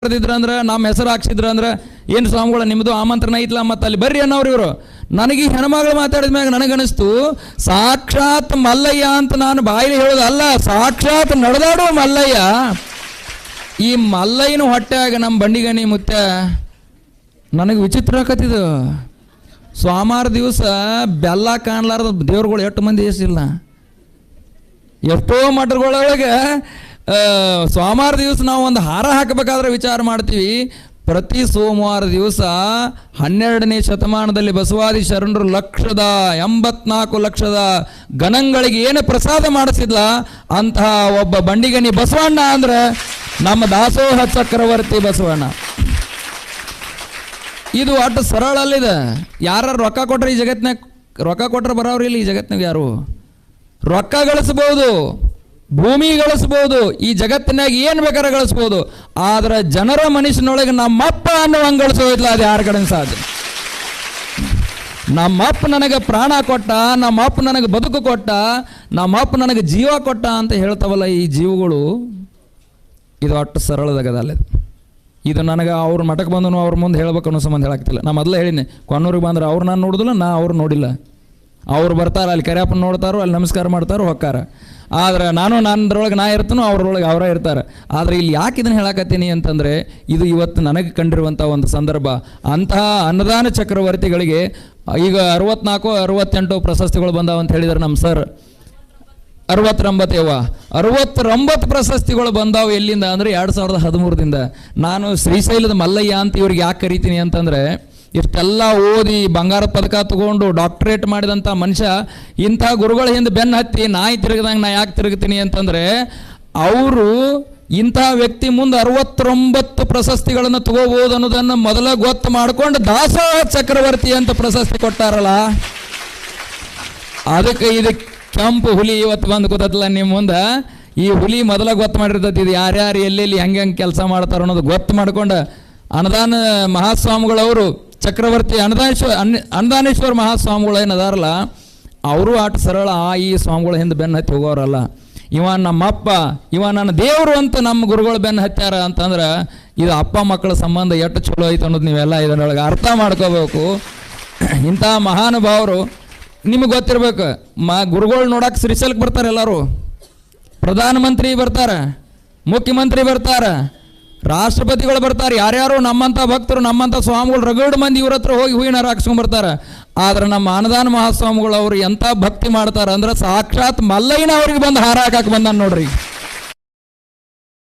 ಕರೆದಿದ್ರಂದ್ರೆ ನಮ್ಮ ಹೆಸರು ಹಾಕ್ಸಿದ್ರು ಅಂದ್ರೆ ಏನು ಸ್ವಾಮಿಗಳ ನಿಮ್ಮದು ಆಮಂತ್ರಣ ಐತ್ಲ ಮತ್ತು ಅಲ್ಲಿ ಬರ್ರಿ ಅನ್ನೋರು ಇವರು. ನನಗೆ ಈ ಹೆಣ್ಮಗಳು ಮಾತಾಡಿದ ಮ್ಯಾಗ ನನಗನಿಸ್ತು ಸಾಕ್ಷಾತ್ ಮಲ್ಲಯ್ಯ ಅಂತ ನಾನು ಬಾಯಿಲಿ ಹೇಳೋದು ಅಲ್ಲ, ಸಾಕ್ಷಾತ್ ನಡೆದಾಡೋ ಮಲ್ಲಯ್ಯ. ಈ ಮಲ್ಲಯ್ಯನ ಹೊಟ್ಟೆಯಾಗ ನಮ್ಮ ಬಂಡಿಗಣಿ ಮುತ್ತ ನನಗೆ ವಿಚಿತ್ರ ಆಕತ್ತಿದ್ದು. ಸೋಮವಾರ ದಿವಸ ಬೆಲ್ಲ ಕಾಣ್ಲಾರ್ದ ದೇವ್ರುಗಳು ಎಷ್ಟು ಮಂದಿ ಎಷ್ಟಿಲ್ಲ. ಎಷ್ಟೋ ಮಠಗಳೊಳಗೆ ಸೋಮವಾರ ದಿವಸ ನಾವು ಒಂದು ಹಾರ ಹಾಕಬೇಕಾದ್ರೆ ವಿಚಾರ ಮಾಡ್ತೀವಿ. ಪ್ರತಿ ಸೋಮವಾರ ದಿವಸ 12ನೇ ಶತಮಾನದಲ್ಲಿ ಬಸವಾದಿ ಶರಣರು 1,84,00,000 ಗಣಗಳಿಗೆ ಏನು ಪ್ರಸಾದ ಮಾಡಿಸಿದ್ಲ ಅಂತಹ ಒಬ್ಬ ಬಂಡಿಗಣಿ ಬಸವಣ್ಣ ಅಂದ್ರೆ ನಮ್ಮ ದಾಸೋಹ ಚಕ್ರವರ್ತಿ ಬಸವಣ್ಣ. ಇದು ಅಷ್ಟು ಸರಳ ಅಲ್ಲಿದೆ. ಯಾರು ರೊಕ್ಕ ಕೊಟ್ರೆ ಈ ಜಗತ್ತಿನಾಗ ರೊಕ್ಕ ಕೊಟ್ರೆ ಬರೋರಿಲ್ಲ. ಈ ಜಗತ್ತಿನಾಗ ಯಾರು ರೊಕ್ಕ ಗಳಿಸ್ಬೋದು, ಭೂಮಿ ಗಳಿಸ್ಬೋದು, ಈ ಜಗತ್ತಿನಾಗ ಏನು ಬೇಕಾದ್ರೆ ಗಳಿಸ್ಬೋದು. ಆದ್ರೆ ಜನರ ಮನುಷ್ಯನೊಳಗೆ ನಮ್ಮಪ್ಪ ಅನ್ನುವಂಗೆ ಗಳಿಸೋದಿಲ್ಲ. ಅದು ಯಾರ ಕಡೆ ಸಾಧ್ಯ? ನಮ್ಮಪ್ಪ ನನಗೆ ಪ್ರಾಣ ಕೊಟ್ಟ, ನಮ್ಮಪ್ಪ ನನಗೆ ಬದುಕು ಕೊಟ್ಟ, ನಮ್ಮಪ್ಪ ನನಗೆ ಜೀವ ಕೊಟ್ಟ ಅಂತ ಹೇಳ್ತಾವಲ್ಲ ಈ ಜೀವಗಳು, ಇದು ಅಷ್ಟು ಸರಳದಾಗದಲ್ಲ. ಇದು ನನಗೆ ಅವ್ರ ಮಠಕ್ಕೆ ಬಂದು ಅವ್ರ ಮುಂದೆ ಹೇಳ್ಬೇಕು ಅನ್ನೋ ಸಂಬಂಧ ಹೇಳಾಕ್ತಿಲ್ಲ. ನಾ ಮೊದಲೇ ಹೇಳಿನಿ, ಕೊನ್ನೂರಿಗೆ ಬಂದ್ರೆ ಅವ್ರು ನಾನು ನೋಡಿದಿಲ್ಲ, ನಾ ಅವ್ರು ನೋಡಿಲ್ಲ. ಅವ್ರು ಬರ್ತಾರೆ, ಅಲ್ಲಿ ಕರಿಯಪ್ಪನ ನೋಡ್ತಾರೋ, ಅಲ್ಲಿ ನಮಸ್ಕಾರ ಮಾಡ್ತಾರೋ ಹೊಕ್ಕಾರ. ಆದ್ರೆ ನನ್ನದ್ರೊಳಗೆ ನಾ ಇರ್ತಾನೋ, ಅವ್ರೊಳಗೆ ಅವರೇ ಇರ್ತಾರೆ. ಆದರೆ ಇಲ್ಲಿ ಯಾಕೆ ಇದನ್ನು ಹೇಳಕತ್ತೀನಿ ಅಂತಂದರೆ, ಇದು ಇವತ್ತು ನನಗೆ ಕಂಡಿರುವಂಥ ಒಂದು ಸಂದರ್ಭ. ಅಂತಹ ಅನ್ನದಾನ ಚಕ್ರವರ್ತಿಗಳಿಗೆ ಈಗ 64-68 ಪ್ರಶಸ್ತಿಗಳು ಬಂದಾವ ಅಂತ ಹೇಳಿದ್ರು ನಮ್ಮ ಸರ್. 69 ಪ್ರಶಸ್ತಿಗಳು ಬಂದಾವು. ಎಲ್ಲಿಂದ ಅಂದರೆ 2013ದಿಂದ. ನಾನು ಶ್ರೀಶೈಲದ ಮಲ್ಲಯ್ಯ ಅಂತ ಇವ್ರಿಗೆ ಯಾಕೆ ಕರಿತೀನಿ ಅಂತಂದರೆ, ಇಷ್ಟೆಲ್ಲ ಓದಿ ಬಂಗಾರದ ಪದಕ ತಗೊಂಡು ಡಾಕ್ಟರೇಟ್ ಮಾಡಿದಂಥ ಮನುಷ್ಯ ಇಂಥ ಗುರುಗಳ ಹಿಂದೆ ಬೆನ್ನು ಹತ್ತಿ ನಾಯಿ ತಿರುಗಿದಂಗೆ ನಾ ಯಾಕೆ ತಿರುಗ್ತೀನಿ ಅಂತಂದರೆ, ಅವರು ಇಂಥ ವ್ಯಕ್ತಿ ಮುಂದೆ 69 ಪ್ರಶಸ್ತಿಗಳನ್ನು ತಗೋಬಹುದು ಅನ್ನೋದನ್ನು ಮೊದಲ ಗೊತ್ತು ಮಾಡಿಕೊಂಡು ದಾಸೋಹ ಚಕ್ರವರ್ತಿ ಅಂತ ಪ್ರಶಸ್ತಿ ಕೊಟ್ಟಾರಲ್ಲ. ಅದಕ್ಕೆ ಇದು ಕೆಂಪು ಹುಲಿ ಇವತ್ತು ಬಂದು ಕೂತಲ್ಲ ನಿಮ್ಮ ಮುಂದೆ. ಈ ಹುಲಿ ಮೊದಲ ಗೊತ್ತು ಮಾಡಿರ್ತೈತಿ, ಇದು ಯಾರ್ಯಾರು ಎಲ್ಲೆಲ್ಲಿ ಹೆಂಗೆ ಕೆಲಸ ಮಾಡ್ತಾರೋ ಅನ್ನೋದು ಗೊತ್ತು ಮಾಡ್ಕೊಂಡು ಅನ್ನದಾನ ಮಹಾಸ್ವಾಮಿಗಳವರು ಚಕ್ರವರ್ತಿ ಅನ್ನದಾನೇಶ್ವರ ಮಹಾಸ್ವಾಮಿಗಳು ಏನದಾರಲ್ಲ, ಅವರು ಆಟ ಸರಳ ಈ ಸ್ವಾಮಿಗಳ ಹಿಂದೆ ಬೆನ್ನು ಹತ್ತಿ ಹೋಗೋರಲ್ಲ. ಇವ ನಮ್ಮಪ್ಪ, ಇವ ನನ್ನ ದೇವರು ಅಂತ ನಮ್ಮ ಗುರುಗಳು ಬೆನ್ನು ಹತ್ಯಾರ ಅಂತಂದ್ರೆ, ಇದು ಅಪ್ಪ ಮಕ್ಕಳ ಸಂಬಂಧ ಎಷ್ಟು ಚಲೋ ಐತೆ ಅನ್ನೋದು ನೀವೆಲ್ಲ ಇದರೊಳಗೆ ಅರ್ಥ ಮಾಡ್ಕೋಬೇಕು. ಇಂಥ ಮಹಾನುಭಾವರು ನಿಮಗೆ ಗೊತ್ತಿರ್ಬೇಕು. ಗುರುಗಳು ನೋಡಕ್ಕೆ ಶ್ರೀಶೈಲಕ್ಕೆ ಬರ್ತಾರೆ ಎಲ್ಲರೂ. ಪ್ರಧಾನಮಂತ್ರಿ ಬರ್ತಾರೆ, ಮುಖ್ಯಮಂತ್ರಿ ಬರ್ತಾರೆ, ರಾಷ್ಟ್ರಪತಿಗಳು ಬರ್ತಾರೆ. ಯಾರ್ಯಾರು ನಮ್ಮಂಥ ಭಕ್ತರು, ನಮ್ಮಂಥ ಸ್ವಾಮಿಗಳು ರಗಡು ಮಂದಿ ಇವ್ರ ಹತ್ರ ಹೋಗಿ ಹೂವಿನ ಹಾರ ಹಾಕ್ಸ್ಕೊಂಡ್ಬರ್ತಾರೆ. ಆದ್ರೆ ನಮ್ಮ ಅನ್ನದಾನ ಮಹಾಸ್ವಾಮಿಗಳು ಅವರು ಎಂಥ ಭಕ್ತಿ ಮಾಡ್ತಾರೆ ಅಂದ್ರೆ, ಸಾಕ್ಷಾತ್ ಮಲ್ಲಯ್ಯನ ಅವ್ರಿಗೆ ಬಂದು ಹಾರ ಹಾಕಕ್ಕೆ ಬಂದಾನ ನೋಡ್ರಿ.